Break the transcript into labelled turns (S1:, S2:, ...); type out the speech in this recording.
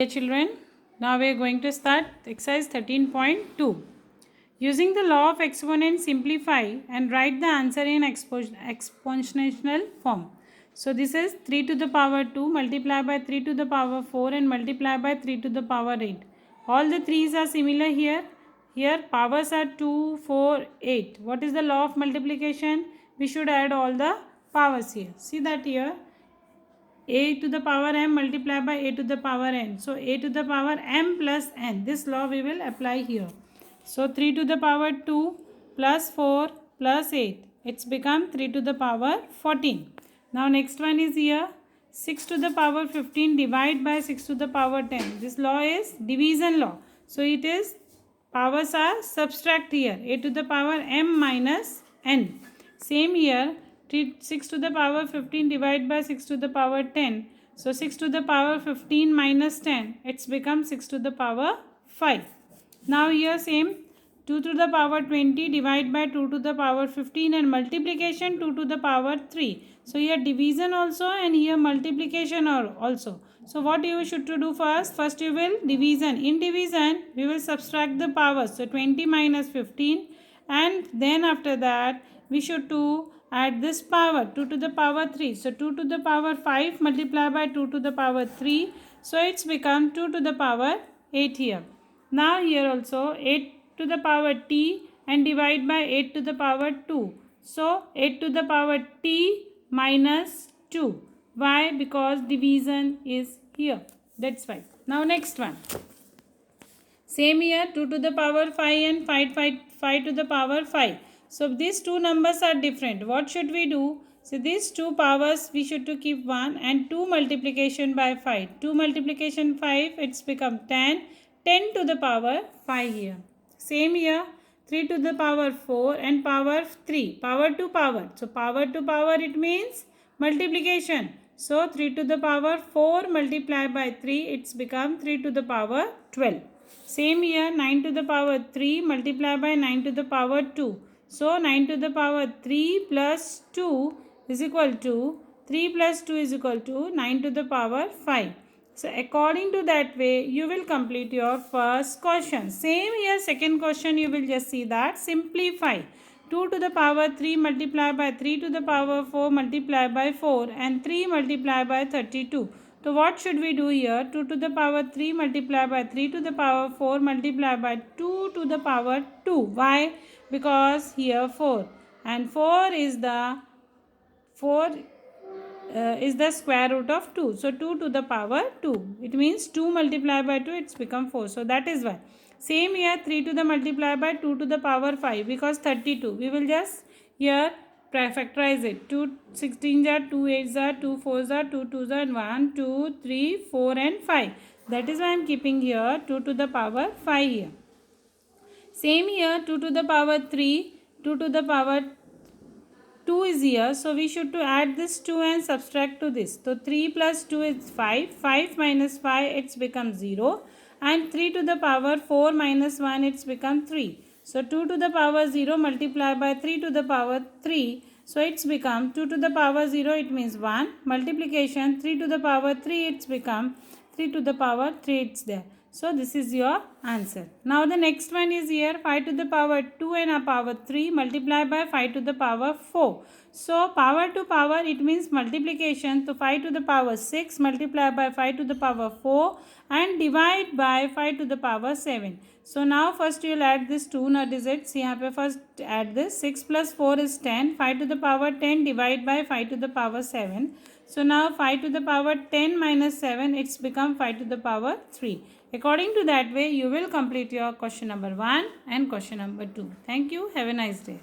S1: Dear children, now we are going to start exercise 13.2. Using the law of exponent, simplify and write the answer in exponential form. So this is 3 to the power 2 multiplied by 3 to the power 4 and multiplied by 3 to the power 8. All the 3's are similar here. Here powers are 2, 4, 8. What is the law of multiplication? We should add all the powers here. See that here. A to the power m multiplied by a to the power n. So a to the power m plus n. This law we will apply here. So 3 to the power 2 plus 4 plus 8. It's become 3 to the power 14. Now next one is here. 6 to the power 15 divided by 6 to the power 10. This law is division law. So it is powers are subtract here. A to the power m minus n. Same here. 6 to the power 15 divided by 6 to the power 10. So 6 to the power 15 minus 10. It's become 6 to the power 5. Now here same 2 to the power 20 divided by 2 to the power 15 and multiplication 2 to the power 3. So here division also and here multiplication also. So what you should to do first? First you will division. In division we will subtract the powers. So 20 minus 15 and then after that we should to add this power 2 to the power 3. So 2 to the power 5 multiplied by 2 to the power 3. So it's become 2 to the power 8 here. Now here also 8 to the power t and divide by 8 to the power 2. So 8 to the power t minus 2. Why? Because division is here. That's why. Now next one. Same here 2 to the power 5 and 5 to the power 5. So these two numbers are different. What should we do? So these two powers we should to keep 1 and 2 multiplication by 5. 2 multiplication 5 it's become 10. 10 to the power 5 here. Same here 3 to the power 4 and power 3. Power to power. So power to power it means multiplication. So 3 to the power 4 multiplied by 3 it's become 3 to the power 12. Same here 9 to the power 3 multiplied by 9 to the power 2. So 9 to the power 3 plus 2 is equal to 3 plus 2 is equal to 9 to the power 5. So according to that way you will complete your first question. Same here second question you will just see that simplify. 2 to the power 3 multiplied by 3 to the power 4 multiplied by 4 and 3 multiplied by 32. So what should we do here? 2 to the power 3 multiplied by 3 to the power 4 multiplied by 2 to the power 2. Why? Because here 4 and 4 is the square root of 2. So 2 to the power 2. It means 2 multiplied by 2 it's become 4. So that is why. Same here 3 to the multiplied by 2 to the power 5 because 32. We will just here factorize it. 2 16s are 2 8s are 2 4s are 2 2s are 1 2 3 4 and 5. That is why I am keeping here 2 to the power 5 here. Same here 2 to the power 3, 2 to the power 2 is here. So we should to add this 2 and subtract to this. So 3 plus 2 is 5. 5 minus 5 it's become 0. And 3 to the power 4 minus 1 it's become 3. So 2 to the power 0 multiplied by 3 to the power 3. So it's become 2 to the power 0 it means 1. Multiplication 3 to the power 3 it's become 3 to the power 3 it's there. So this is your answer. Now the next one is here 5 to the power 2 and a power 3 multiplied by 5 to the power 4. So power to power it means multiplication. So 5 to the power 6 multiplied by 5 to the power 4 and divide by 5 to the power 7. So now first you will add this 2 digits. यहाँ पे first add this 6 plus 4 is 10. 5 to the power 10 divide by 5 to the power 7. So now 5 to the power 10 minus 7 it's become 5 to the power 3. According to that way you will complete your question number 1 and question number 2. Thank you. Have a nice day.